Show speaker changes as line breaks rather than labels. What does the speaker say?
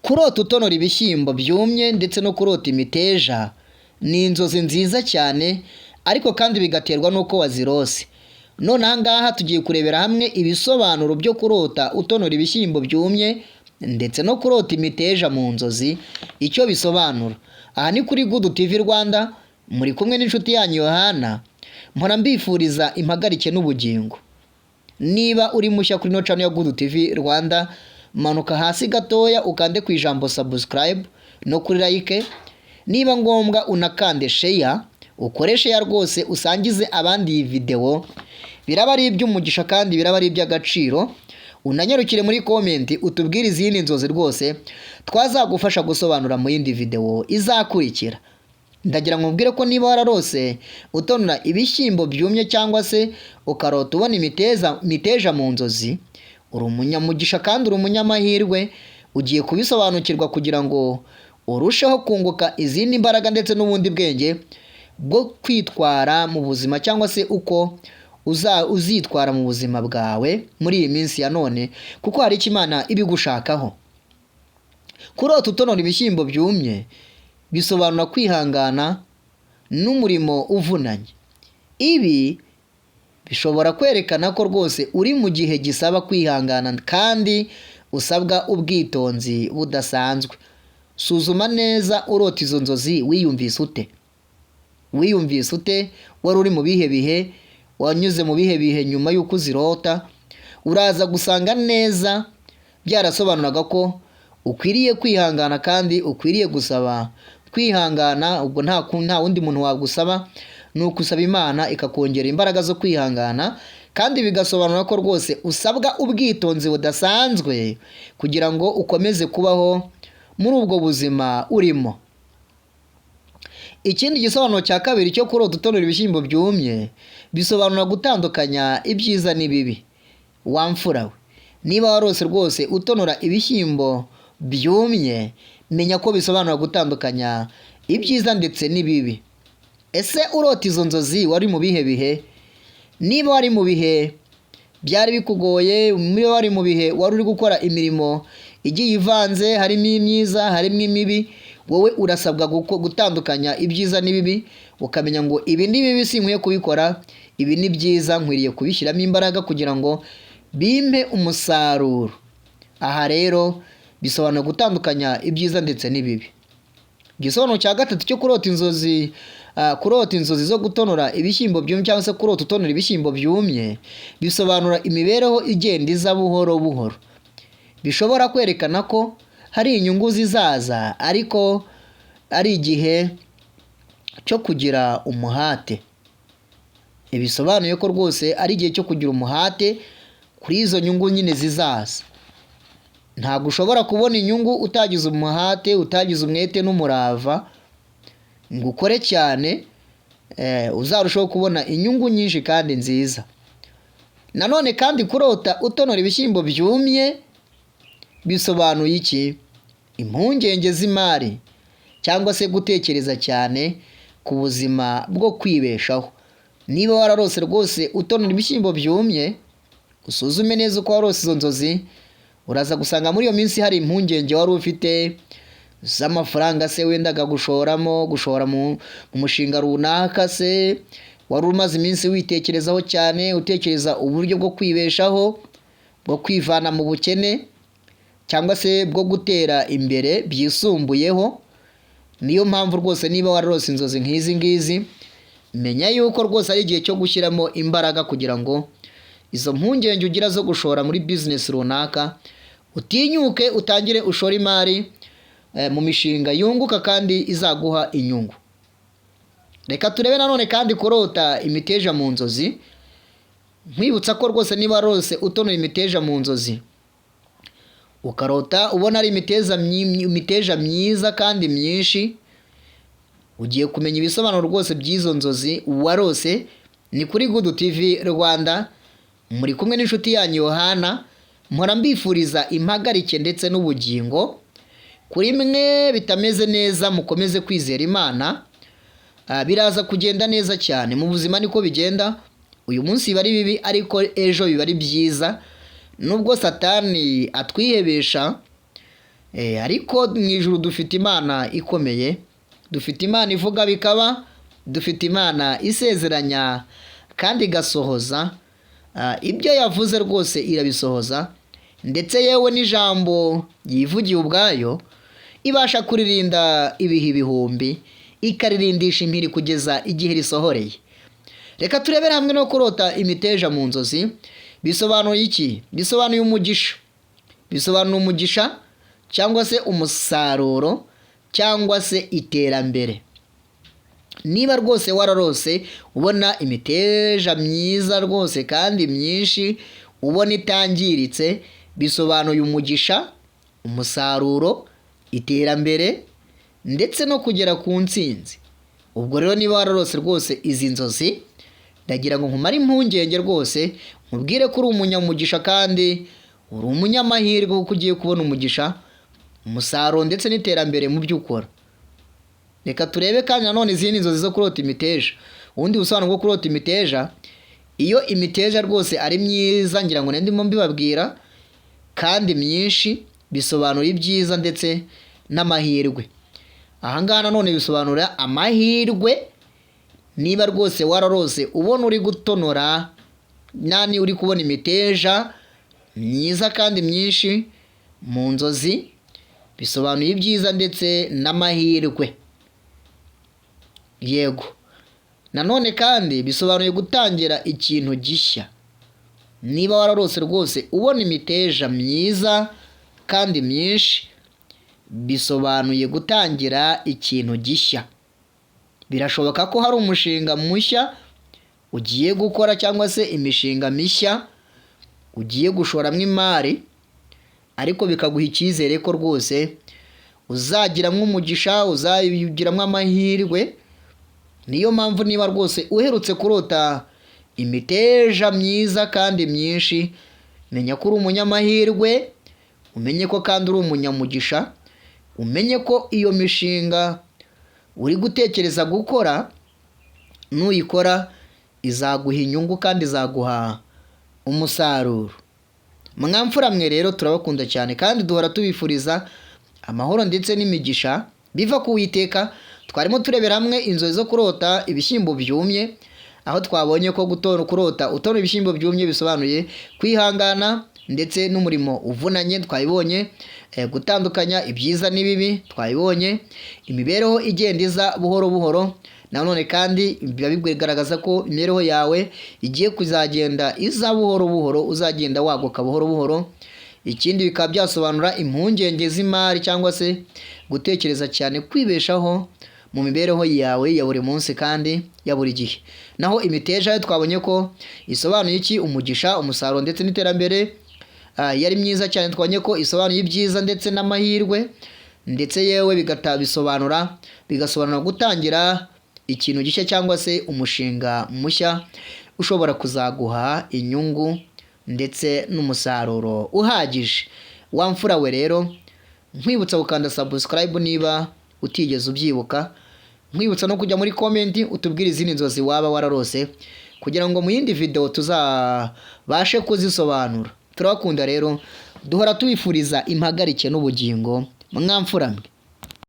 Kurota utonora ibishyimbo byumye ndetse no kurota imiteja ni inzozi nziza cyane, ariko kandi bigaterwa n'uko wazirose. None aha ngaha tugiye kurebera hamwe ibisobanuro byo kurota utonora ibishyimbo byumye ndetse no kurota imiteja mu nzozi, icyo bisobanura. Aha ni kuri Good TV Rwanda, muri kumwe n'inshuti yanyu Yohana, mpora mbifuriza impagarike n'ubugingo. Niba uri mushya kuri no channel ya Good TV Rwanda, manuka hasi gatoya ukande ku ijambo subscribe no kuri like, niba ngombwa unakande share, ukoreshe ya rwose usangize abandi iyi video, biraba ari iby'umugisha kandi biraba ari iby'agaciro. Unanyarukire muri comment utubwire izindi nzozi rwose twazagufasha gusobanura mu yindi video izakurikira. Ndagira ngo mbwire ko niba wararose utonora ibishyimbo byumye cyangwa se ukarota ubona imiteja mu nzozi, uri umunyamugisha kandi uri umunyamahirwe, ugiye kubisobanukirwa kugira ngo urusheho kunguka izindi mbaraga ndetse n'ubundi bwenge bwo kwitwara mu buzima, cyangwa se uko uzitwara mu buzima bwawe muri iyi minsi ya none, kuko hari icyo Imana ibigushakaho. Kurota utonora ibishyimbo byumye bisobanura kwihangana n'umurimo uvunanye. Ibi bishobora kwerekana ko rwose uri mu gihe gisaba kwihangana kandi usabwa ubwitonzi budasanzwe. Suzuma neza urota izo nzozi wiyumvise ute? Wari uri mu bihe bihe? Wanyuze mu bihe bihe nyuma y'uko uzirota? Uraza gusanga neza byarasobanuraga ko ukwiriye kwihangana kandi ukwiriye gusaba kwihangana. Ubwo nta wundi muntu wagusaba, ni ukusaba Imana ikakongera imbaraga zo kwihangana, kandi bigasobanura ko rwose usabwa ubwitonzi budasanzwe kugira ngo ukomeze kubaho muri ubwo buzima urimo. Ikindi gisobanuro cya kabiri cyo kurota utonora ibishyimbo byumye, bisobanura gutandukanya ibyiza n'ibibi. Wamfura we, niba warose rwose utonora ibishyimbo byumye, menya ko bisobanura gutandukanya ibyiza ndetse n'ibibi. Ese urota izo nzozi wari mu bihe bihe? Niba wari mu bihe byari bikugoye, niba wari mu bihe wari uri gukora imirimo igiye ivanze, harimo imyiza harimo imibi, wowe urasabwa gutandukanya ibyiza n'ibibi, ukamenya ngo ibi ni bibi sinkwiye kubikora, ibi ni byiza nkwiriye kubishyiramo imbaraga kugira ngo bimpe umusaruro. Aha rero bisobanura gutandukanya ibyiza ndetse n'ibibi. Igisobanuro cya gatatu cyo kurota inzozi zo gutonora ibishyimbo byumye, cyangwa se kurota utonora ibishyimbo byumye, bisobanura imibereho igenda iza buhoro buhoro. Bishobora kwerekana ko hari inyungu zizaza, ariko ari igihe cyo kugira umuhate. Bisobanuye ko rwose ari igihe cyo kugira umuhate kuri izo nyungu nyine zizaza. Ntabwo ushobora kubona inyungu utagize umuhate, utagize umwete n'umurava ngo ukore cyane, uzarushaho kubona inyungu nyinshi kandi nziza. Nanone kandi kurota utonora ibishyimbo byumye bisobanuye iki? Impungenge z'imari, cyangwa se gutekereza cyane ku buzima bwo kwibeshaho. Niba wararose rwose utonora ibishyimbo byumye, usuzume neza uko warose izo nzozi, uraza gusanga muri iyo minsi hari impungenge wari ufite z'amafaranga se wendaga gushora mu mushinga runaka se, wari umaze iminsi witekerezaho cyane, utekereza uburyo bwo kwibeshaho, bwo kwivana mu bukene, cyangwa se bwo gutera imbere byisumbuyeho. Niyo mpamvu rwose niba wararose inzozi nk'izi ngizi, menya yuko rwose ari igihe cyo gushyiramo imbaraga kugira ngo izo mpungenge ugira zo gushora muri business runaka utinyuke, utangire ushora imari mu mishinga yunguka kandi izaguha inyungu. Reka turebe nanone kandi kurota imiteja mu nzozi. Nkwibutsa ko rwose niba warose utonora imiteja mu nzozi, ukarota ubona ari imiteja myiza kandi myinshi, ugiye kumenya ibisobanuro rwose by'izo nzozi warose. Ni kuri Good TV Rwanda, muri kumwe n'inshuti yanyu Yohana, mpora mbifuriza impagarike ndetse n'ubugingo. Kuri mwe bitameze neza, mukomeze kwizera Imana, biraza kugenda neza cyane mu buzima. Niko bigenda, uyu munsi biba ari bibi ariko ejo biba ari byiza. Nubwo Satani atwihebesha ariko mu ijuru dufite Imana ikomeye, dufite Imana ivuga bikaba, dufite Imana isezeranya kandi igasohoza ibyo yavuze rwose irabisohoza, ndetse yewe n'ijambo yivugiye ubwayo ibasha kuririnda ibihe ibihumbi, ikaririndisha impiri kugeza igihe risohoreye. Reka turebere hamwe no kurota imiteja mu nzozi. Bisobanuye iki? Bisobanuye umugisha. Bisobanuye umugisha cyangwa se umusaruro cyangwa se iterambere. Niba rwose wararose ubona imiteja myiza rwose kandi myinshi, ubona itangiritse, bisobanuye umugisha, umusaruro, iterambere ndetse no kugera ku ntsinzi. Ubwo rero niba wararose rwose izi nzozi, ndagira ngo nkumare impungenge rwose, nkubwire ko uri umunyamugisha kandi uri umunyamahirwe kuko ugiye kubona umugisha, umusaruro ndetse n'iterambere mu byo ukora. Reka turebe kandi nanone izindi nzozi zo kurota imiteja. Ubundi busobanuro bwo kurota imiteja, iyo imiteja rwose ari myiza, ngira ngo ndimo mbibabwira, kandi myinshi, bisobanura ibyiza ndetse n'amahirwe. Aha ngaha nanone bisobanura amahirwe. Niba rwose wararose ubona uri gutonora, nani uri kubona imiteja myiza kandi myinshi mu nzozi, bisobanuye ibyiza ndetse n'amahirwe. Yego, nanone kandi bisobanuye gutangira ikintu gishya. Niba wararose rwose ubona imiteja myiza kandi myinshi, bisobanuye gutangira ikintu gishya. Birashoboka ko hari umushinga mushya ugiye gukora cyangwa se imishinga mishya ugiye gushoramo imari, ariko bikaguha icyizere ko rwose uzagiramo umugisha, uzagiramo amahirwe. Niyo mpamvu niba rwose uherutse kurota imiteja myiza kandi myinshi, menya ko uri umunyamahirwe, umenye ko kandi uri umunyamugisha, umenye ko iyo mishinga uri gutekereza gukora, nuyikora izaguha inyungu kandi izaguha umusaruro. Mwamfura mwe rero turabakunda cyane kandi duhora tubifuriza amahoro ndetse n'imigisha biva ku Uwiteka. Twarimo turebera hamwe inzozi zo kurota ibishyimbo byumye, aho twabonye ko kurota utonora ibishyimbo byumye bisobanuye kwihangana ndetse n'umurimo uvunanye. Twabibonye gutandukanya ibyiza n'ibibi, twabibonye imibereho igenda iza buhoro buhoro. Nanone kandi biba bigaragaza ko imibereho yawe igiye kuzagenda iza buhoro buhoro, uzagenda waguka buhoro buhoro. Ikindi bikaba byasobanura impungenge z'imari cyangwa se gutekereza cyane kwibeshaho mu mibereho yawe ya buri munsi kandi ya buri gihe. Naho imiteja yo twabonye ko isobanuye iki? Umugisha, umusaruro ndetse n'iterambere. Yari myiza cyane, twabonye ko isobanuye ibyiza ndetse n'amahirwe, ndetse yewe bigasobanura gutangira ikintu gishya cyangwa se umushinga mushya ushobora kuzaguha inyungu ndetse n'umusaruro uhagije. Wamfura we rero, nkwibutsa gukanda subscribe niba utigeze ubyibuka, nkwibutsa no kujya muri comment utubwire izindi nzozi waba wararose, kugira ngo mu yindi video tuzabashe kuzisobanura. Turabakunda rero, duhora tubifuriza impagarike n'ubugingo. Mwamfura mwe.